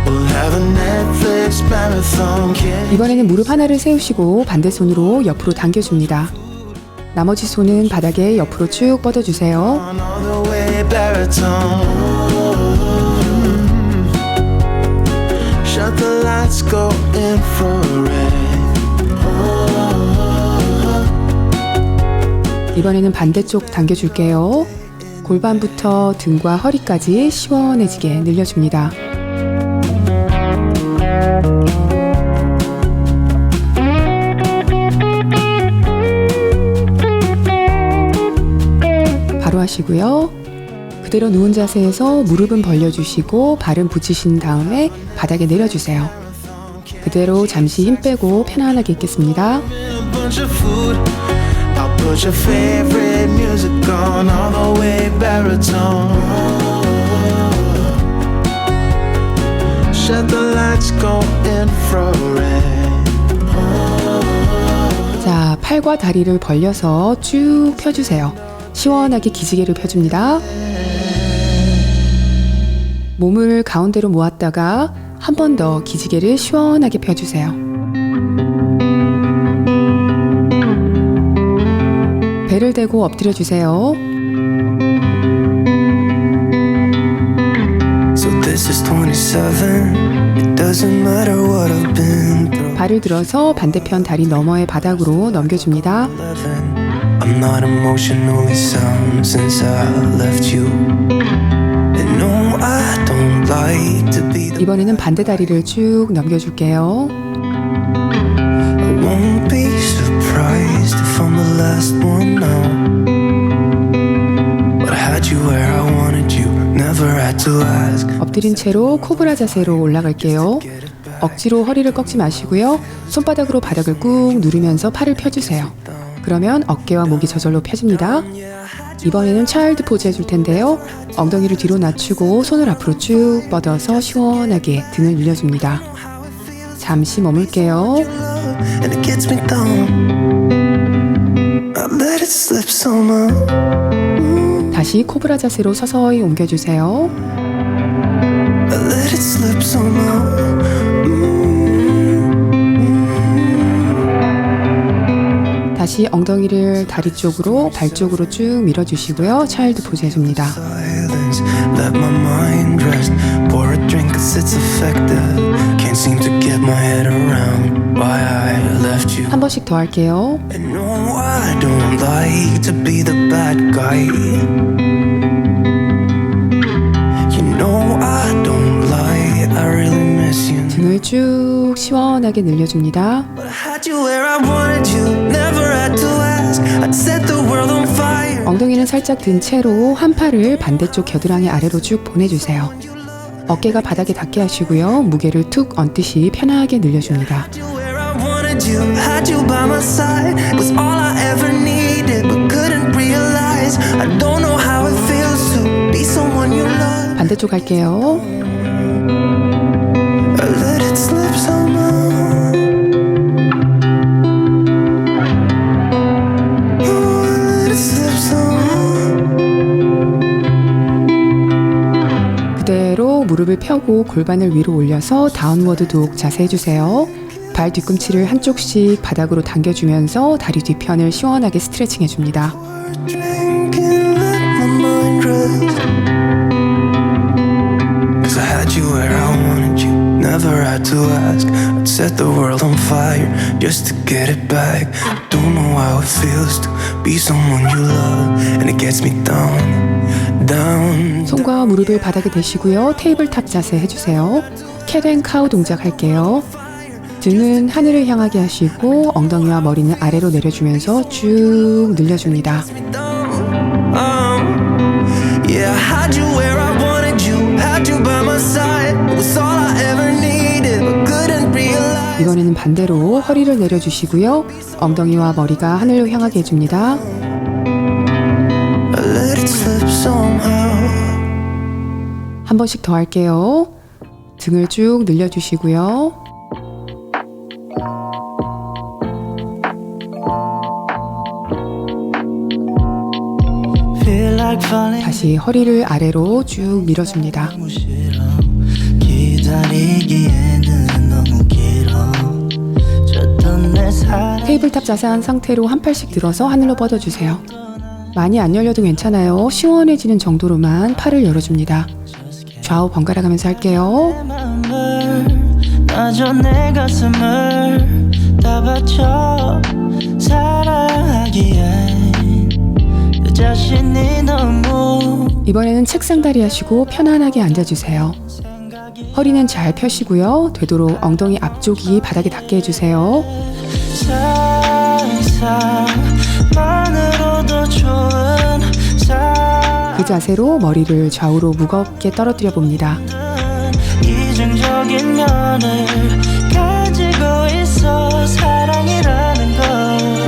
We'll have a Netflix marathon. 이번에는 무릎 하나를 세우시고 반대 손으로 옆으로 당겨줍니다. 나머지 손은 바닥에 옆으로 쭉 뻗어주세요. On all the way baritone. Shut the lights, go infrared. 이번에는 반대쪽 당겨줄게요. 골반부터 등과 허리까지 시원해지게 늘려줍니다. 하시고요. 그대로 누운 자세에서 무릎은 벌려주시고 발은 붙이신 다음에 바닥에 내려주세요. 그대로 잠시 힘 빼고 편안하게 있겠습니다. A bunch of food. I'll put your favorite music on all the way baritone. Shut the lights, go infrared. 자, 팔과 다리를 벌려서 쭉 펴주세요. 시원하게 기지개를 펴줍니다. 몸을 가운데로 모았다가 한 번 더 기지개를 시원하게 펴주세요. 배를 대고 엎드려 주세요. So this is 27. It doesn't matter what I've been through. 발을 들어서 반대편 다리 너머의 바닥으로 넘겨줍니다. 11. I'm not emotionally sound since I left you. And no, I don't like to be the 이번에는 반대 다리를 쭉 넘겨줄게요. I won't be surprised if I'm the last one now. But I had you where I wanted you, never had to ask. 엎드린 채로 코브라 자세로 올라갈게요. 억지로 허리를 꺾지 마시고요. 손바닥으로 바닥을 꾹 누르면서 팔을 펴주세요. 그러면 어깨와 목이 저절로 펴집니다. 이번에는 차일드 포즈 해줄 텐데요. 엉덩이를 뒤로 낮추고 손을 앞으로 쭉 뻗어서 시원하게 등을 늘려줍니다. 잠시 머물게요. And it gets me down. I let it slip somehow. 다시 코브라 자세로 서서히 옮겨주세요. I let it slip somehow. 다시 엉덩이를 다리 쪽으로 발 쪽으로 쭉 밀어주시고요. 차일드 포즈 해줍니다. Silence, let my mind rest. Pour a drink 'cause it's effective. Can't seem to get my head around why I left you. 한 번씩 더 할게요. And no, I don't like to be the bad guy. You know I don't lie, I really miss you. 등을 쭉 시원하게 늘려줍니다. But I had you where I wanted you, never had to ask. I'd set the world on fire. 엉덩이는 살짝 든 채로 한 팔을 반대쪽 겨드랑이 아래로 쭉 보내주세요. 어깨가 바닥에 닿게 하시고요. 무게를 툭 얹듯이 편하게 늘려줍니다. Had you where I wanted you, had you by my side. Was all I ever needed, but couldn't realize. I don't know how it feels to be someone you love. 반대쪽 할게요. I let it slip somehow. Oh, I let it slip somehow. 그대로 무릎을 펴고 골반을 위로 올려서 다운워드 독 자세 해주세요. 발 뒤꿈치를 한쪽씩 바닥으로 당겨주면서 다리 뒤편을 시원하게 스트레칭 해줍니다. Drinking, let my mind rest. 'Cause I had you where I wanted you, never had to ask. I'd set the world on fire just to get it back. Don't know how it feels to be someone you love, and it gets me down, down. 손과 무릎을 바닥에 대시고요. 테이블탑 자세 해주세요. 캣앤카우 동작 할게요. 등은 하늘을 향하게 하시고 엉덩이와 머리는 아래로 내려주면서 쭉 늘려줍니다. Yeah, I had you where I wanted you, had you by my side. It was all I ever needed, but couldn't realize. 이번에는 반대로 허리를 내려주시고요. 엉덩이와 머리가 하늘로 향하게 해줍니다. I let it slip somehow. 한 번씩 더 할게요. 등을 쭉 늘려주시고요. Feel like falling. 다시 허리를 아래로 쭉 밀어줍니다. 기다리기에는 너무 길어. 줬던 내 사랑. 테이블탑 자세한 상태로 한 팔씩 들어서 하늘로 뻗어주세요. 많이 안 열려도 괜찮아요. 시원해지는 정도로만 팔을 열어줍니다. 좌우 번갈아 가면서 할게요. 마저 내 가슴을 다 바쳐 사랑하기엔 내 자신이 너무. 이번에는 책상 다리 하시고 편안하게 앉아주세요. 허리는 잘 펴시고요. 되도록 엉덩이 앞쪽이 바닥에 닿게 해주세요. 상상만으로도 좋은 그 자세로 머리를 좌우로 무겁게 떨어뜨려 봅니다. 이중적인 면을 가지고 있어 사랑이라는 걸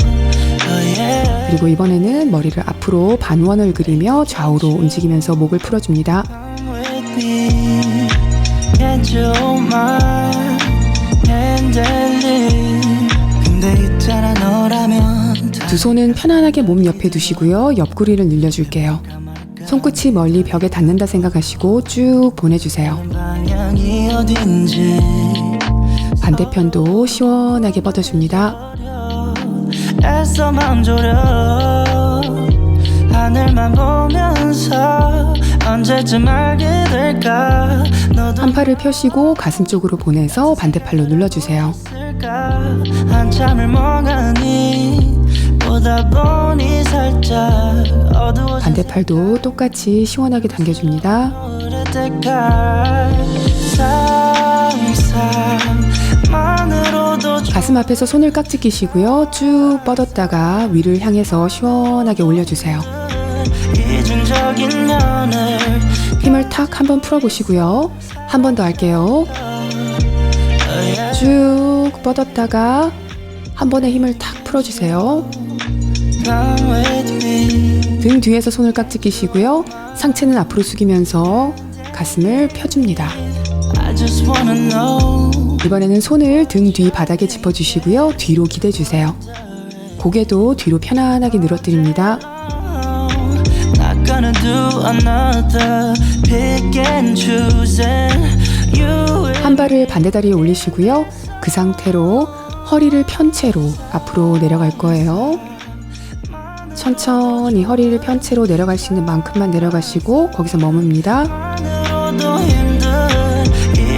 그리고 이번에는 머리를 앞으로 반원을 그리며 좌우로 움직이면서 목을 풀어줍니다. 두 손은 편안하게 몸 옆에 두시고요. 옆구리를 늘려줄게요. 손끝이 멀리 벽에 닿는다 생각하시고 쭉 보내주세요. 반대편도 시원하게 뻗어줍니다. 애써만 졸여 하늘만 보면서 언제쯤 알게 될까 한 팔을 펴시고 가슴 쪽으로 보내서 반대팔로 눌러주세요. 한참을 멍하니 보다 보니 살짝 어두워진 반대팔도 똑같이 시원하게 당겨줍니다. 상상만으로도 가슴 앞에서 손을 깍지 끼시고요. 쭉 뻗었다가 위를 향해서 시원하게 올려주세요. 이중적인 면을 힘을 탁 한번 풀어보시고요. 한 번 더 할게요. 쭉 뻗었다가 한 번에 힘을 탁 풀어주세요. come with me 등 뒤에서 손을 깍지 끼시고요. 상체는 앞으로 숙이면서 가슴을 펴줍니다. I just wanna know 이번에는 손을 등 뒤 바닥에 짚어주시고요. 뒤로 기대주세요. 고개도 뒤로 편안하게 늘어뜨립니다. Not gonna do another pick and choosing you will 한 발을 반대 다리에 올리시고요. 그 상태로 허리를 편 채로 앞으로 내려갈 거예요. 천천히 허리를 편 채로 내려갈 수 있는 만큼만 내려가시고 거기서 머뭅니다. 만으로도 힘든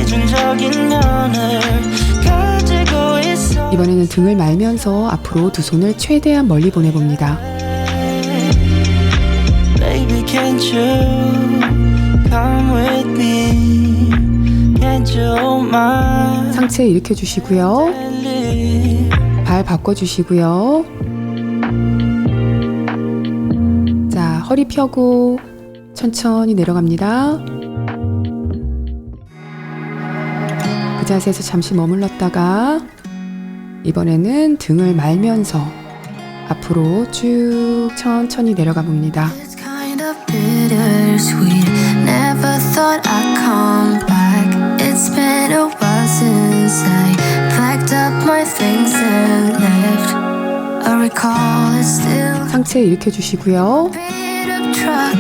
이중적인 면을 가지고 있어 이번에는 등을 말면서 앞으로 두 손을 최대한 멀리 보내봅니다. Baby can't you come with me Can't you hold my 상체 일으켜주시고요. hand 발 바꿔주시고요. 자, 허리 펴고 천천히 내려갑니다. 그 자세에서 잠시 머물렀다가 이번에는 등을 말면서 앞으로 쭉 천천히 내려가 봅니다. It's kind of bittersweet. Never thought I'd come back. It's been a while since I packed up my things and left. I recall it's still 상체 일으켜주시고요. a beat up truck.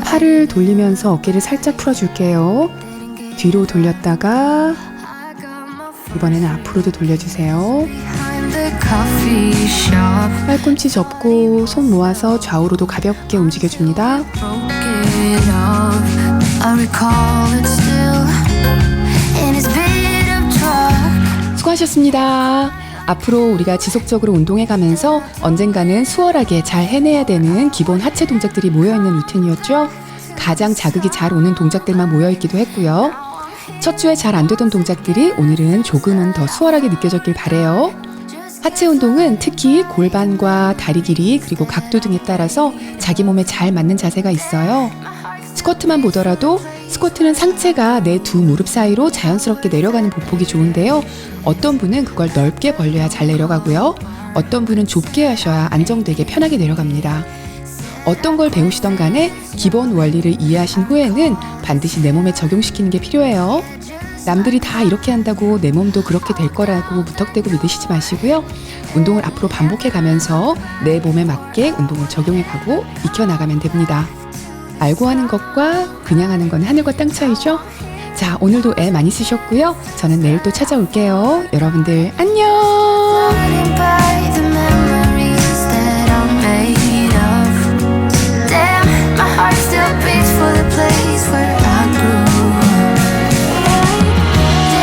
팔을 돌리면서 어깨를 살짝 풀어줄게요. 뒤로 돌렸다가 I got my feet 이번에는 앞으로도 돌려주세요. behind the coffee shop. 팔꿈치 접고 손 모아서 좌우로도 가볍게 움직여줍니다. Broke it off. I recall it's still in his beat up truck. 수고하셨습니다. 앞으로 우리가 지속적으로 운동해가면서 언젠가는 수월하게 잘 해내야 되는 기본 하체 동작들이 모여있는 루틴이었죠. 가장 자극이 잘 오는 동작들만 모여있기도 했고요. 첫 주에 잘 안 되던 동작들이 오늘은 조금은 더 수월하게 느껴졌길 바래요. 하체 운동은 특히 골반과 다리 길이 그리고 각도 등에 따라서 자기 몸에 잘 맞는 자세가 있어요. 스쿼트만 보더라도 스쿼트는 상체가 내 두 무릎 사이로 자연스럽게 내려가는 보폭이 좋은데요. 어떤 분은 그걸 넓게 벌려야 잘 내려가고요. 어떤 분은 좁게 하셔야 안정되게 편하게 내려갑니다. 어떤 걸 배우시던 간에 기본 원리를 이해하신 후에는 반드시 내 몸에 적용시키는 게 필요해요. 남들이 다 이렇게 한다고 내 몸도 그렇게 될 거라고 무턱대고 믿으시지 마시고요. 운동을 앞으로 반복해 가면서 내 몸에 맞게 운동을 적용해 가고 익혀나가면 됩니다. 알고 하는 것과 그냥 하는 건 하늘과 땅 차이죠? 자, 오늘도 애 많이 쓰셨고요. 저는 내일 또 찾아올게요. 여러분들 안녕!